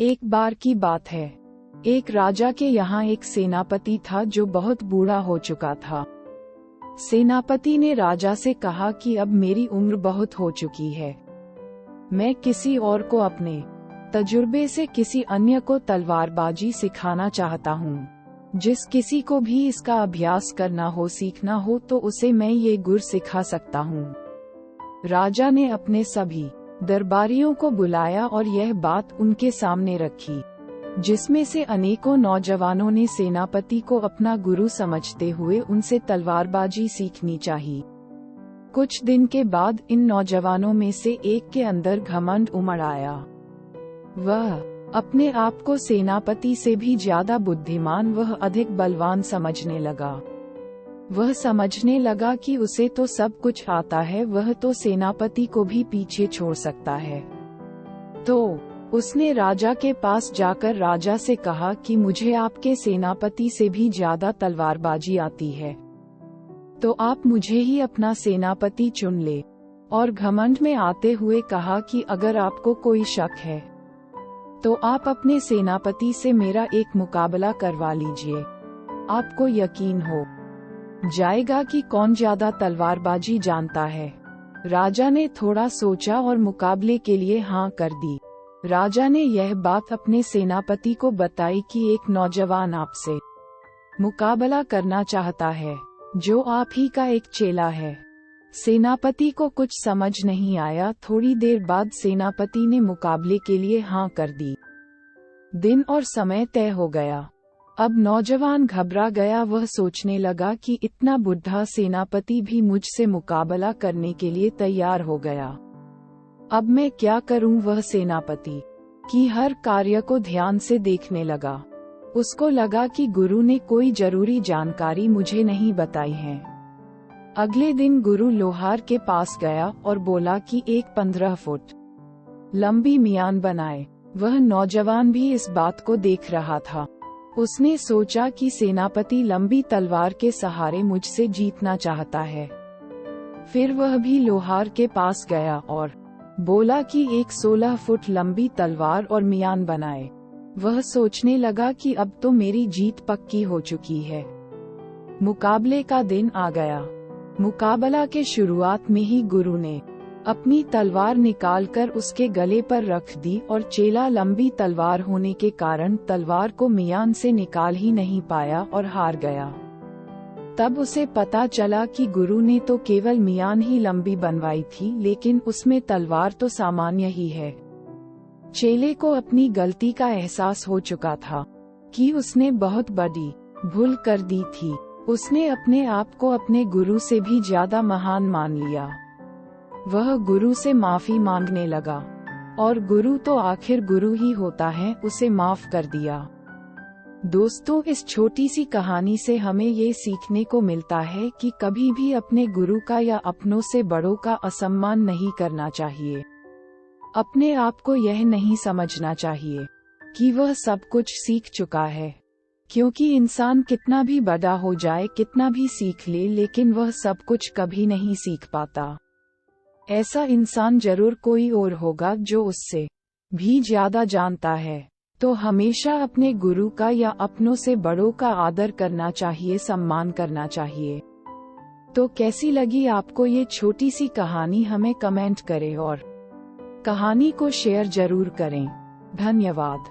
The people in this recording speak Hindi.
एक बार की बात है, एक राजा के यहाँ एक सेनापति था जो बहुत बूढ़ा हो चुका था। सेनापति ने राजा से कहा कि अब मेरी उम्र बहुत हो चुकी है, मैं किसी और को अपने तजुर्बे से किसी अन्य को तलवारबाजी सिखाना चाहता हूँ। जिस किसी को भी इसका अभ्यास करना हो, सीखना हो, तो उसे मैं ये गुर सिखा सकता हूँ। राजा ने अपने सभी दरबारियों को बुलाया और यह बात उनके सामने रखी, जिसमें से अनेकों नौजवानों ने सेनापति को अपना गुरु समझते हुए उनसे तलवारबाजी सीखनी चाहिए। कुछ दिन के बाद इन नौजवानों में से एक के अंदर घमंड उमड़ आया। वह अपने आप को सेनापति से भी ज्यादा बुद्धिमान, वह अधिक बलवान समझने लगा। वह समझने लगा कि उसे तो सब कुछ आता है, वह तो सेनापति को भी पीछे छोड़ सकता है। तो उसने राजा के पास जाकर राजा से कहा कि मुझे आपके सेनापति से भी ज्यादा तलवारबाजी आती है, तो आप मुझे ही अपना सेनापति चुन ले। और घमंड में आते हुए कहा कि अगर आपको कोई शक है तो आप अपने सेनापति से मेरा एक मुकाबला करवा लीजिए, आपको यकीन हो जाएगा कि कौन ज्यादा तलवारबाजी जानता है। राजा ने थोड़ा सोचा और मुकाबले के लिए हाँ कर दी। राजा ने यह बात अपने सेनापति को बताई कि एक नौजवान आपसे मुकाबला करना चाहता है, जो आप ही का एक चेला है। सेनापति को कुछ समझ नहीं आया। थोड़ी देर बाद सेनापति ने मुकाबले के लिए हाँ कर दी। दिन और समय तय हो गया। अब नौजवान घबरा गया। वह सोचने लगा कि इतना बुढ़ा सेनापति भी मुझसे मुकाबला करने के लिए तैयार हो गया, अब मैं क्या करूं। वह सेनापति की हर कार्य को ध्यान से देखने लगा। उसको लगा कि गुरु ने कोई जरूरी जानकारी मुझे नहीं बताई है। अगले दिन गुरु लोहार के पास गया और बोला कि एक 15 फुट लंबी मियान बनाए। वह नौजवान भी इस बात को देख रहा था। उसने सोचा कि सेनापति लंबी तलवार के सहारे मुझसे जीतना चाहता है। फिर वह भी लोहार के पास गया और बोला कि एक 16 फुट लंबी तलवार और मियान बनाए। वह सोचने लगा कि अब तो मेरी जीत पक्की हो चुकी है। मुकाबले का दिन आ गया। मुकाबला के शुरुआत में ही गुरु ने अपनी तलवार निकालकर उसके गले पर रख दी और चेला लंबी तलवार होने के कारण तलवार को मियान से निकाल ही नहीं पाया और हार गया। तब उसे पता चला कि गुरु ने तो केवल मियान ही लंबी बनवाई थी, लेकिन उसमें तलवार तो सामान्य ही है। चेले को अपनी गलती का एहसास हो चुका था कि उसने बहुत बड़ी भूल कर दी थी। उसने अपने आप को अपने गुरु से भी ज्यादा महान मान लिया। वह गुरु से माफी मांगने लगा और गुरु तो आखिर गुरु ही होता है, उसे माफ कर दिया। दोस्तों, इस छोटी सी कहानी से हमें ये सीखने को मिलता है कि कभी भी अपने गुरु का या अपनों से बड़ों का असम्मान नहीं करना चाहिए। अपने आप को यह नहीं समझना चाहिए कि वह सब कुछ सीख चुका है, क्योंकि इंसान कितना भी बड़ा हो जाए, कितना भी सीख ले, लेकिन वह सब कुछ कभी नहीं सीख पाता। ऐसा इंसान जरूर कोई और होगा जो उससे भी ज्यादा जानता है। तो हमेशा अपने गुरु का या अपनों से बड़ों का आदर करना चाहिए, सम्मान करना चाहिए। तो कैसी लगी आपको ये छोटी सी कहानी, हमें कमेंट करें और कहानी को शेयर जरूर करें। धन्यवाद।